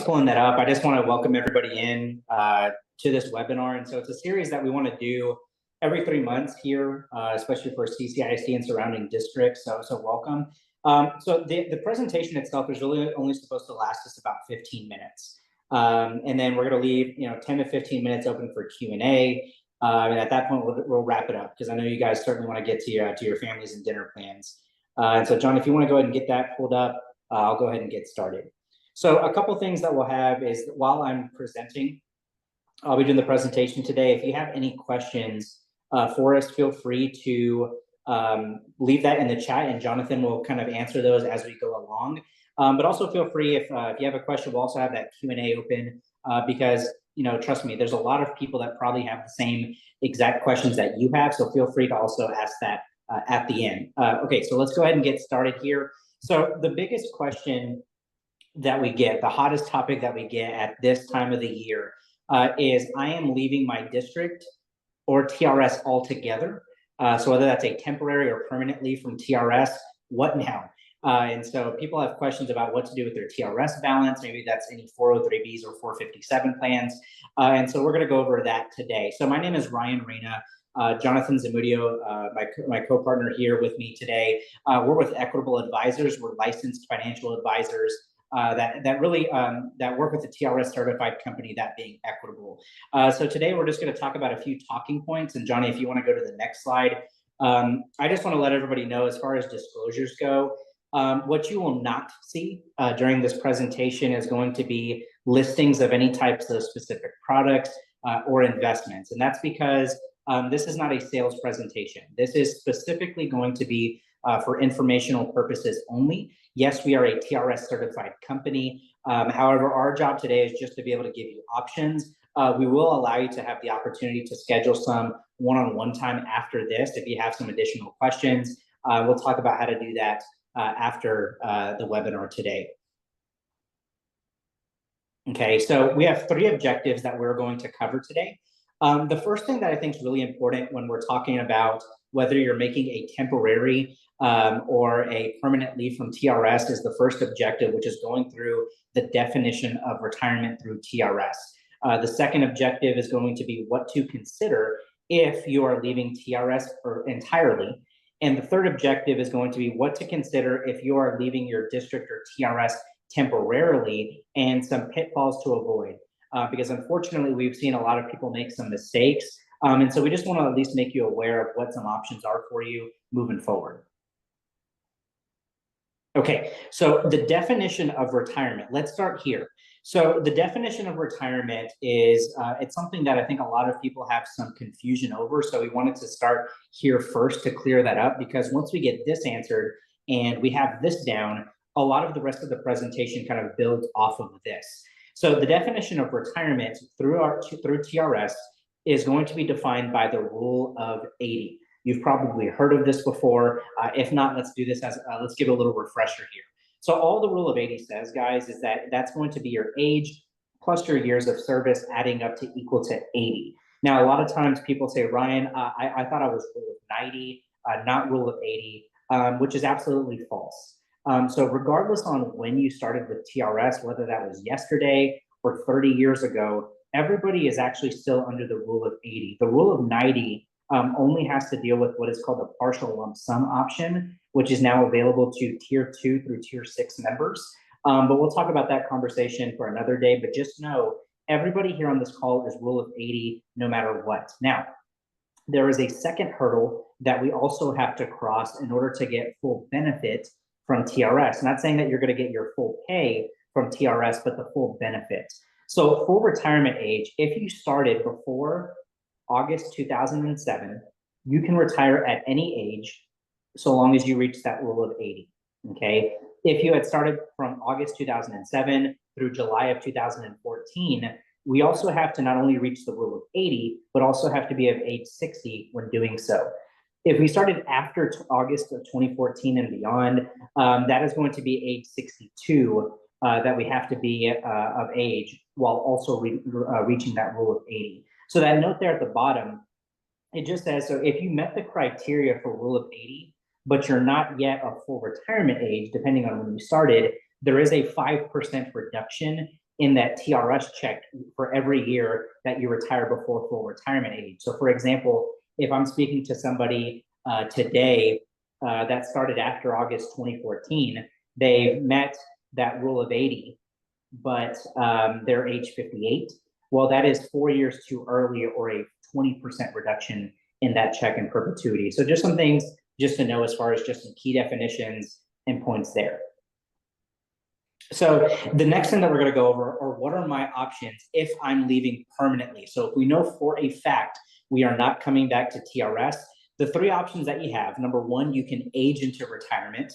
pulling that up, I just want to welcome everybody in to this webinar. And so it's a series that we want to do every 3 months here, especially for CCISD and surrounding districts. So welcome. So the presentation itself is really only supposed to last us about 15 minutes. And then we're going to leave 10 to 15 minutes open for Q&A. And at that point, we'll wrap it up because I know you guys certainly want to get to your families and dinner plans. And so, John, if you want to go ahead and get that pulled up, I'll go ahead and get started. So a couple things that we'll have is that while I'm presenting, I'll be doing the presentation today. If you have any questions for us, feel free to leave that in the chat, and Jonathan will kind of answer those as we go along. But also feel free if you have a question, we'll also have that Q&A open because trust me, there's a lot of people that probably have the same exact questions that you have. So feel free to also ask that at the end. Okay, so let's go ahead and get started here. So the biggest question that we get, the hottest topic that we get at this time of the year is I am leaving my district or TRS altogether. So whether that's a temporary or permanent leave from TRS, what now? And so people have questions about what to do with their TRS balance. Maybe that's any 403Bs or 457 plans. And so we're going to go over that today. So my name is Ryan Reyna. Jonathan Zamudio, my co-partner here with me today. We're with Equitable Advisors. We're licensed financial advisors that work with the TRS certified company, that being Equitable. So today we're just going to talk about a few talking points. And Johnny, if you want to go to the next slide, I just want to let everybody know as far as disclosures go, what you will not see during this presentation is going to be listings of any types of specific products or investments. And that's because this is not a sales presentation. This is specifically going to be for informational purposes only. Yes, we are a TRS certified company. However, our job today is just to be able to give you options. We will allow you to have the opportunity to schedule some one-on-one time after this if you have some additional questions. We'll talk about how to do that after the webinar today. Okay, so we have 3 objectives that we're going to cover today. The first thing that I think is really important when we're talking about whether you're making a temporary or a permanent leave from TRS is the first objective, which is going through the definition of retirement through TRS. The second objective is going to be what to consider if you are leaving TRS entirely. And the third objective is going to be what to consider if you are leaving your district or TRS temporarily and some pitfalls to avoid. Because unfortunately, we've seen a lot of people make some mistakes. And so we just want to at least make you aware of what some options are for you moving forward. Okay, so the definition of retirement, let's start here. So the definition of retirement is, it's something that I think a lot of people have some confusion over. So we wanted to start here first to clear that up, because once we get this answered and we have this down, a lot of the rest of the presentation kind of builds off of this. So the definition of retirement through TRS is going to be defined by the rule of 80. You've probably heard of this before. If not, let's do this let's give a little refresher here. So all the rule of 80 says, guys, is that that's going to be your age plus your years of service adding up to equal to 80. Now, a lot of times people say, Ryan, I thought I was rule of 90, not rule of 80, which is absolutely false. So regardless on when you started with TRS, whether that was yesterday or 30 years ago, everybody is actually still under the rule of 80. The rule of 90 only has to deal with what is called the partial lump sum option, which is now available to tier 2 through tier 6 members. But we'll talk about that conversation for another day. But just know, everybody here on this call is rule of 80 no matter what. Now, there is a second hurdle that we also have to cross in order to get full benefit from TRS. Not saying that you're going to get your full pay from TRS, but the full benefit. So full retirement age, if you started before August 2007, you can retire at any age so long as you reach that rule of 80, okay? If you had started from August 2007 through July of 2014, we also have to not only reach the rule of 80, but also have to be of age 60 when doing so. If we started after August of 2014 and beyond, that is going to be age 62 that we have to be of age while also reaching that rule of 80. So that note there at the bottom, it just says, so if you met the criteria for rule of 80, but you're not yet of full retirement age, depending on when you started, there is a 5% reduction in that TRS check for every year that you retire before full retirement age. So for example, if I'm speaking to somebody today that started after August 2014, they've met that rule of 80, but they're age 58. Well, that is 4 years too early, or a 20% reduction in that check in perpetuity. So just some things just to know as far as just some key definitions and points there. So the next thing that we're going to go over are what are my options if I'm leaving permanently. So if we know for a fact we are not coming back to TRS, the three options that you have: number one, you can age into retirement.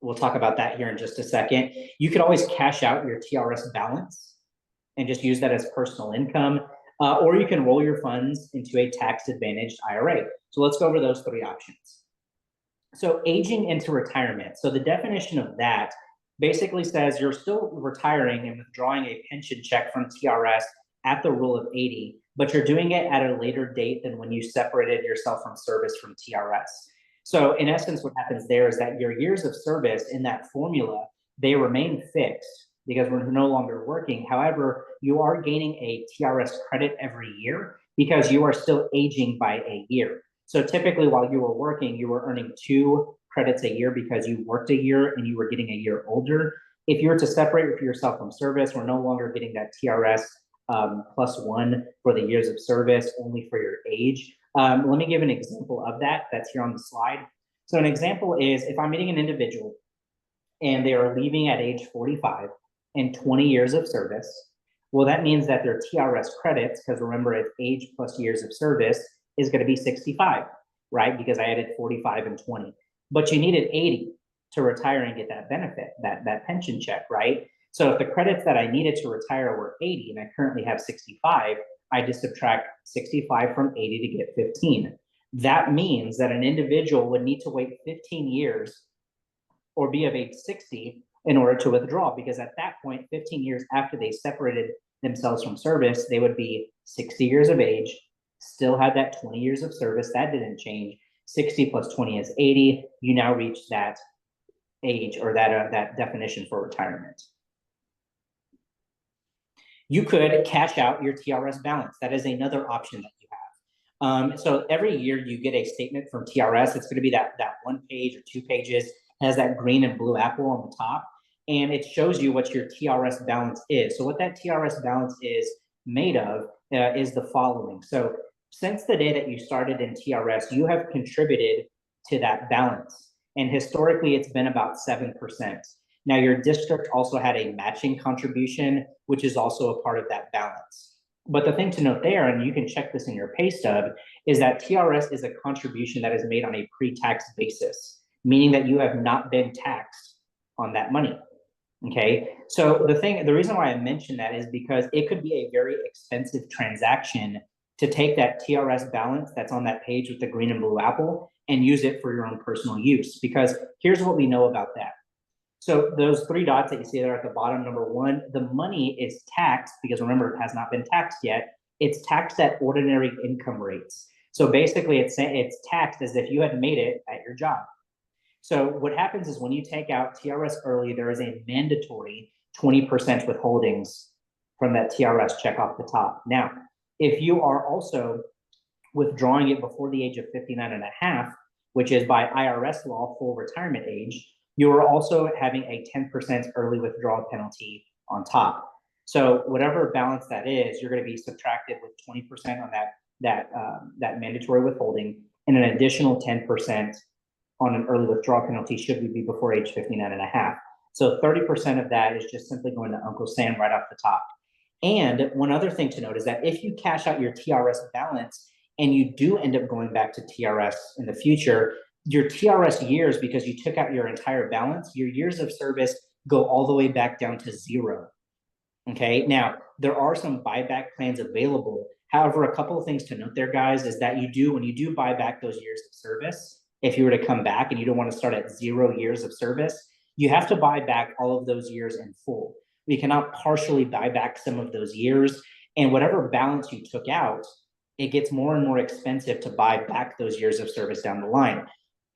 We'll talk about that here in just a second. You could always cash out your TRS balance and just use that as personal income, or you can roll your funds into a tax-advantaged IRA. So let's go over those three options. So aging into retirement. So the definition of that basically says you're still retiring and withdrawing a pension check from TRS at the rule of 80, but you're doing it at a later date than when you separated yourself from service from TRS. So in essence, what happens there is that your years of service in that formula, they remain fixed because we're no longer working. However, you are gaining a TRS credit every year because you are still aging by a year. So typically while you were working, you were earning 2 credits a year because you worked a year and you were getting a year older. If you were to separate yourself from service, we're no longer getting that TRS +1 for the years of service, only for your age. Let me give an example of that that's here on the slide. So an example is if I'm meeting an individual and they are leaving at age 45 and 20 years of service, well, that means that their TRS credits, because remember, it's age plus years of service, is going to be 65, right? Because I added 45 and 20. But you needed 80 to retire and get that benefit, that pension check, right? So if the credits that I needed to retire were 80 and I currently have 65, I just subtract 65 from 80 to get 15. That means that an individual would need to wait 15 years or be of age 60 in order to withdraw, because at that point, 15 years after they separated themselves from service, they would be 60 years of age, still had that 20 years of service. That didn't change. 60 plus 20 is 80. You now reach that age, or that definition for retirement. You could cash out your TRS balance. That is another option that you have. So every year you get a statement from TRS. It's going to be that 1 page or 2 pages. It has that green and blue apple on the top, and it shows you what your TRS balance is. So what that TRS balance is made of is the following. So since the day that you started in TRS, you have contributed to that balance. And historically, it's been about 7%. Now, your district also had a matching contribution, which is also a part of that balance. But the thing to note there, and you can check this in your pay stub, is that TRS is a contribution that is made on a pre-tax basis, meaning that you have not been taxed on that money. Okay, so the reason why I mentioned that is because it could be a very expensive transaction to take that TRS balance that's on that page with the green and blue apple and use it for your own personal use. Because here's what we know about that. So those 3 dots that you see there at the bottom, number 1, the money is taxed because remember, it has not been taxed yet. It's taxed at ordinary income rates. So basically it's taxed as if you had made it at your job. So what happens is when you take out TRS early, there is a mandatory 20% withholdings from that TRS check off the top. Now, if you are also withdrawing it before the age of 59 and a half, which is by IRS law full retirement age, you are also having a 10% early withdrawal penalty on top. So whatever balance that is, you're going to be subtracted with 20% on that mandatory withholding, and an additional 10% on an early withdrawal penalty should we be before age 59 and a half. So 30% of that is just simply going to Uncle Sam right off the top. And one other thing to note is that if you cash out your TRS balance and you do end up going back to TRS in the future, your TRS years, because you took out your entire balance, your years of service go all the way back down to 0. Okay, now there are some buyback plans available. However, a couple of things to note there, guys, is that when you do buy back those years of service, if you were to come back and you don't want to start at 0 years of service, you have to buy back all of those years in full. We cannot partially buy back some of those years, and whatever balance you took out, it gets more and more expensive to buy back those years of service down the line.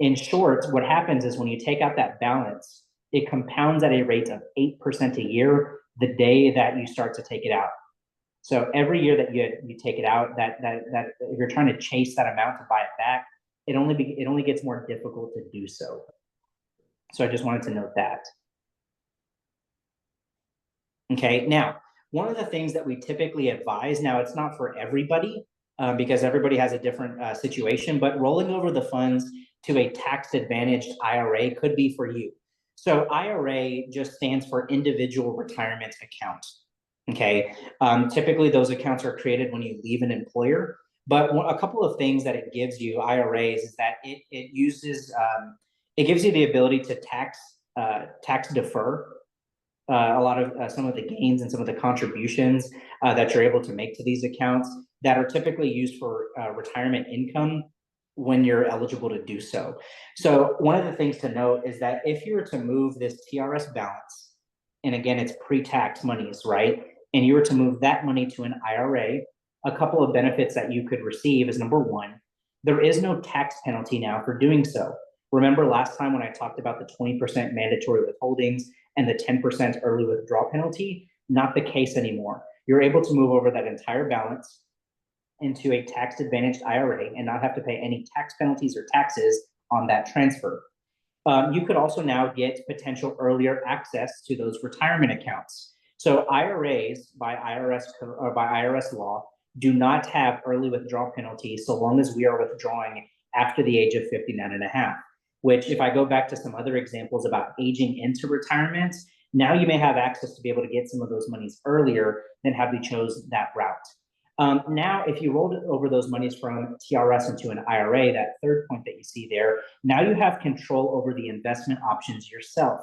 In short, what happens is when you take out that balance, it compounds at a rate of 8% a year the day that you start to take it out. So every year that you take it out, that if you're trying to chase that amount to buy it back, it only gets more difficult to do so. So I just wanted to note that. Okay, now one of the things that we typically advise, now it's not for everybody because everybody has a different situation, but rolling over the funds to a tax advantaged IRA could be for you. So IRA just stands for individual retirement account. Okay, typically those accounts are created when you leave an employer. But a couple of things that it gives you, IRAs, is that it gives you the ability to tax defer a lot of some of the gains and some of the contributions that you're able to make to these accounts that are typically used for retirement income when you're eligible to do so. So one of the things to note is that if you were to move this TRS balance, and again, it's pre-tax monies, right? And you were to move that money to an IRA, a couple of benefits that you could receive is number one, there is no tax penalty now for doing so. Remember last time when I talked about the 20% mandatory withholdings and the 10% early withdrawal penalty? Not the case anymore. You're able to move over that entire balance into a tax advantaged IRA and not have to pay any tax penalties or taxes on that transfer. You could also now get potential earlier access to those retirement accounts. So IRAs by IRS law do not have early withdrawal penalties so long as we are withdrawing after the age of 59 and a half, which if I go back to some other examples about aging into retirement, now you may have access to be able to get some of those monies earlier than have you chose that route. Now, if you rolled over those monies from TRS into an IRA, that third point that you see there, now you have control over the investment options yourself.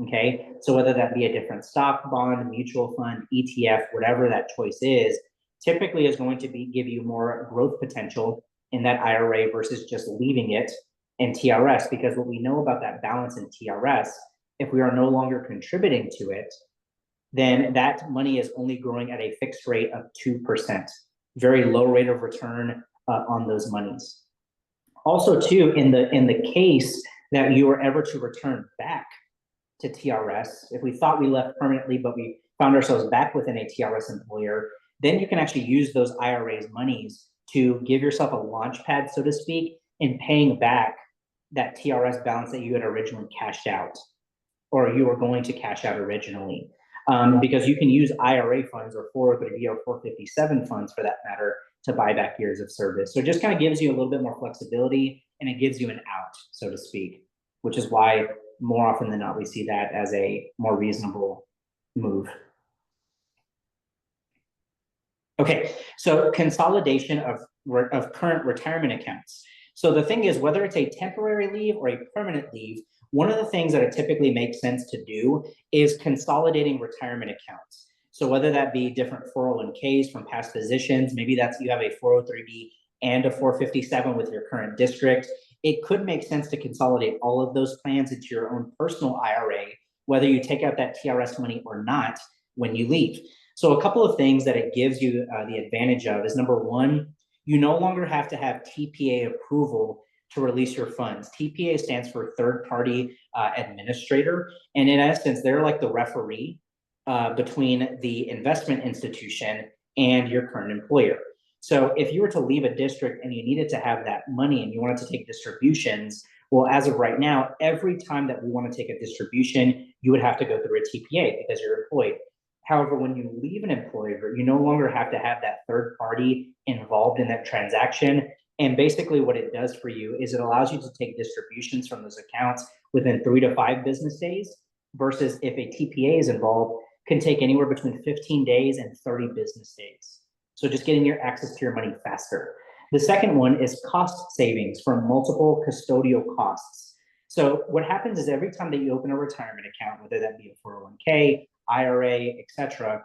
Okay, so whether that be a different stock, bond, mutual fund, ETF, whatever that choice is, typically is going to give you more growth potential in that IRA versus just leaving it in TRS, because what we know about that balance in TRS, if we are no longer contributing to it, then that money is only growing at a fixed rate of 2%, very low rate of return on those monies. Also, too, in the case that you were ever to return back to TRS, if we thought we left permanently, but we found ourselves back within a TRS employer, then you can actually use those IRAs monies to give yourself a launch pad, so to speak, in paying back that TRS balance that you had originally cashed out, or you were going to cash out originally. Because you can use IRA funds or 403B or 457 funds for that matter to buy back years of service. So it just kind of gives you a little bit more flexibility and it gives you an out, so to speak, which is why more often than not we see that as a more reasonable move. Okay, so consolidation of current retirement accounts. So the thing is, whether it's a temporary leave or a permanent leave, one of the things that it typically makes sense to do is consolidating retirement accounts. So whether that be different 401ks from past positions, maybe that's you have a 403B and a 457 with your current district, it could make sense to consolidate all of those plans into your own personal IRA, whether you take out that TRS money or not when you leave. So a couple of things that it gives you the advantage of is number one, you no longer have to have TPA approval to release your funds. TPA stands for third party administrator. And in essence, they're like the referee between the investment institution and your current employer. So if you were to leave a district and you needed to have that money and you wanted to take distributions, well, as of right now, every time that we want to take a distribution, you would have to go through a TPA because you're employed. However, when you leave an employer, you no longer have to have that third party involved in that transaction. And basically what it does for you is it allows you to take distributions from those accounts within 3 to 5 business days versus if a TPA is involved, can take anywhere between 15 days and 30 business days. So just getting your access to your money faster. The second one is cost savings from multiple custodial costs. So what happens is every time that you open a retirement account, whether that be a 401k, IRA, etc.,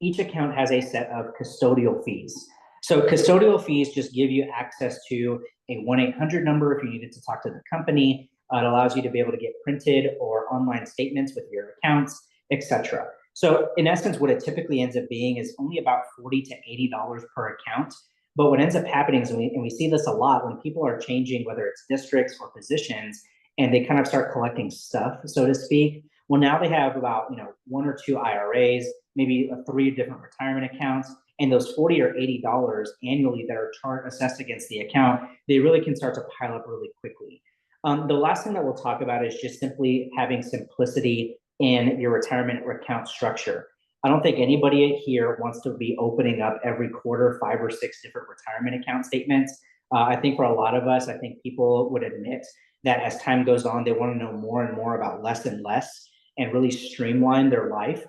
each account has a set of custodial fees. So custodial fees just give you access to a 1-800 number if you needed to talk to the company. It allows you to be able to get printed or online statements with your accounts, etc. So in essence, what it typically ends up being is only about $40 to $80 per account. But what ends up happening is, and we see this a lot when people are changing, whether it's districts or positions, and they kind of start collecting stuff, so to speak. Well, now they have about, 1 or 2 IRAs, maybe 3 different retirement accounts, and those $40 or $80 annually that are assessed against the account, they really can start to pile up really quickly. The last thing that we'll talk about is just simply having simplicity in your retirement account structure. I don't think anybody here wants to be opening up every quarter 5 or 6 different retirement account statements. I think for a lot of us, I think people would admit that as time goes on, they want to know more and more about less and less and really streamline their life.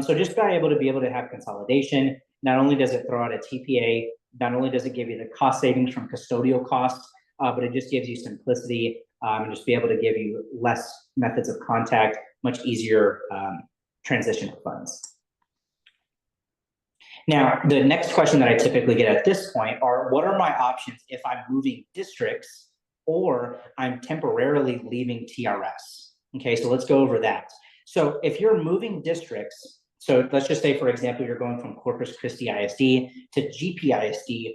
So just being able to have consolidation, not only does it throw out a TPA, not only does it give you the cost savings from custodial costs, but it just gives you simplicity and just be able to give you less methods of contact, much easier transition of funds. Now, the next question that I typically get at this point are, what are my options if I'm moving districts or I'm temporarily leaving TRS? Okay, so let's go over that. So if you're moving districts, so let's just say, for example, you're going from Corpus Christi ISD to GP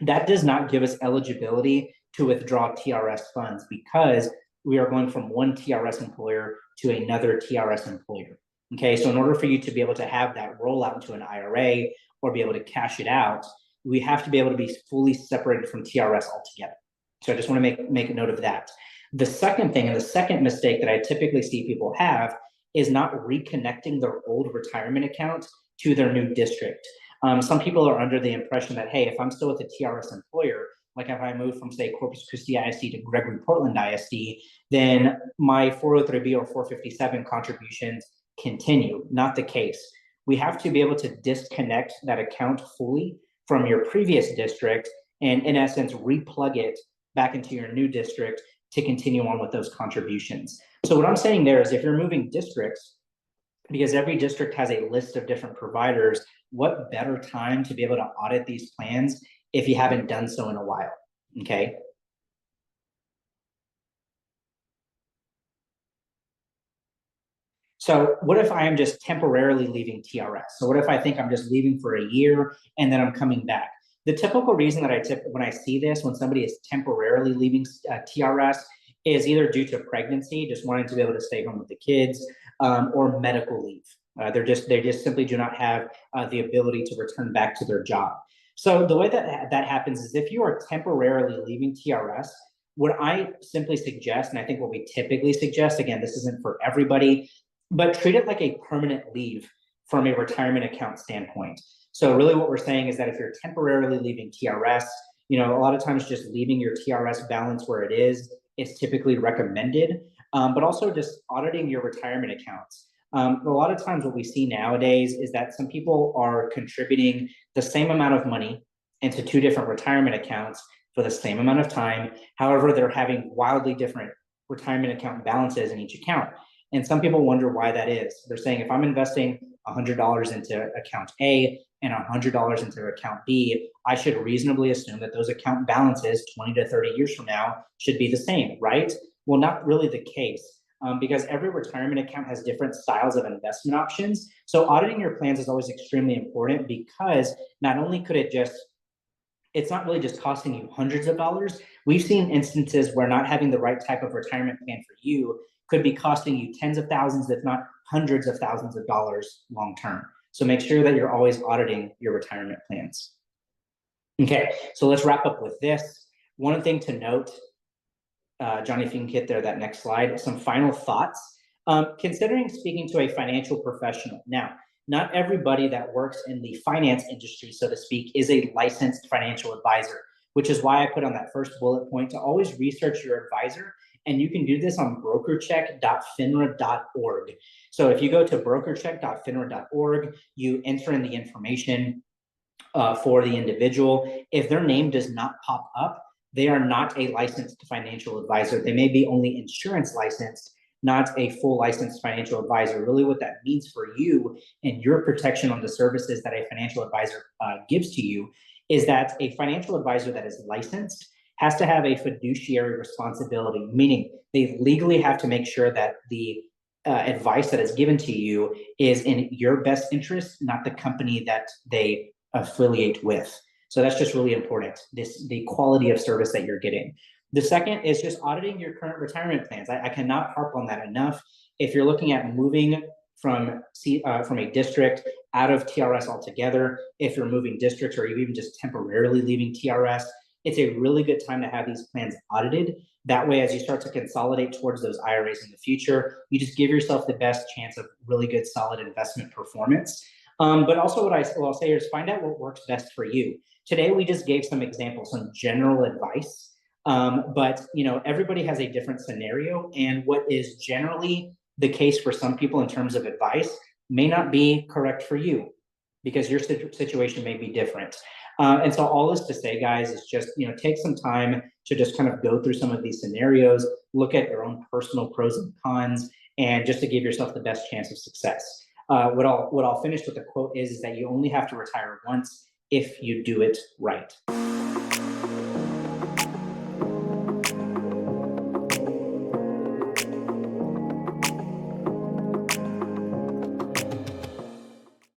that does not give us eligibility to withdraw TRS funds because we are going from one TRS employer to another TRS employer. Okay, so in order for you to be able to have that roll out into an IRA or be able to cash it out, we have to be able to be fully separated from TRS altogether. So I just want to make a note of that. The second thing, and the second mistake that I typically see people have, is not reconnecting their old retirement account to their new district. Some people are under the impression that, hey, if I'm still with a TRS employer, like if I move from, say, Corpus Christi ISD to Gregory Portland ISD, then my 403B or 457 contributions continue. Not the case. We have to be able to disconnect that account fully from your previous district and, in essence, replug it back into your new district to continue on with those contributions. So what I'm saying there is if you're moving districts, because every district has a list of different providers, what better time to be able to audit these plans if you haven't done so in a while, okay? So what if I am just temporarily leaving TRS? So what if I think I'm just leaving for a year and then I'm coming back? The typical reason that when I see this, when somebody is temporarily leaving TRS, is either due to pregnancy, just wanting to be able to stay home with the kids, or medical leave. They just simply do not have the ability to return back to their job. So the way that happens is if you are temporarily leaving TRS, what I simply suggest, and I think what we typically suggest, again, this isn't for everybody, but treat it like a permanent leave from a retirement account standpoint. So really what we're saying is that if you're temporarily leaving TRS, a lot of times just leaving your TRS balance where it is typically recommended, but also just auditing your retirement accounts. A lot of times what we see nowadays is that some people are contributing the same amount of money into 2 different retirement accounts for the same amount of time. However, they're having wildly different retirement account balances in each account. And some people wonder why that is. They're saying, if I'm investing $100 into account A and $100 into account B, I should reasonably assume that those account balances 20 to 30 years from now should be the same, right? Well, not really the case, because every retirement account has different styles of investment options. So auditing your plans is always extremely important, because not only could it's not really just costing you hundreds of dollars. We've seen instances where not having the right type of retirement plan for you could be costing you tens of thousands, if not hundreds of thousands of dollars long term. So make sure that you're always auditing your retirement plans. Okay, so let's wrap up with this. One thing to note, Johnny, if you can get there, that next slide, some final thoughts. Considering speaking to a financial professional. Now, not everybody that works in the finance industry, so to speak, is a licensed financial advisor, which is why I put on that first bullet point to always research your advisor. And you can do this on brokercheck.finra.org. So if you go to brokercheck.finra.org, you enter in the information for the individual. If their name does not pop up, they are not a licensed financial advisor. They may be only insurance licensed, not a full licensed financial advisor. Really what that means for you and your protection on the services that a financial advisor gives to you is that a financial advisor that is licensed has to have a fiduciary responsibility, meaning they legally have to make sure that the advice that is given to you is in your best interest, not the company that they affiliate with. So that's just really important, the quality of service that you're getting. The second is just auditing your current retirement plans. I cannot harp on that enough. If you're looking at moving from a district out of TRS altogether, if you're moving districts or even just temporarily leaving TRS, it's a really good time to have these plans audited. That way, as you start to consolidate towards those IRAs in the future, you just give yourself the best chance of really good, solid investment performance. But also what I'll say is find out what works best for you. Today, we just gave some examples, some general advice. But everybody has a different scenario, and what is generally the case for some people in terms of advice may not be correct for you because your situation may be different. And so all this to say, guys, is just take some time to just kind of go through some of these scenarios, look at your own personal pros and cons, and just to give yourself the best chance of success. What I'll finish with a quote is that you only have to retire once if you do it right.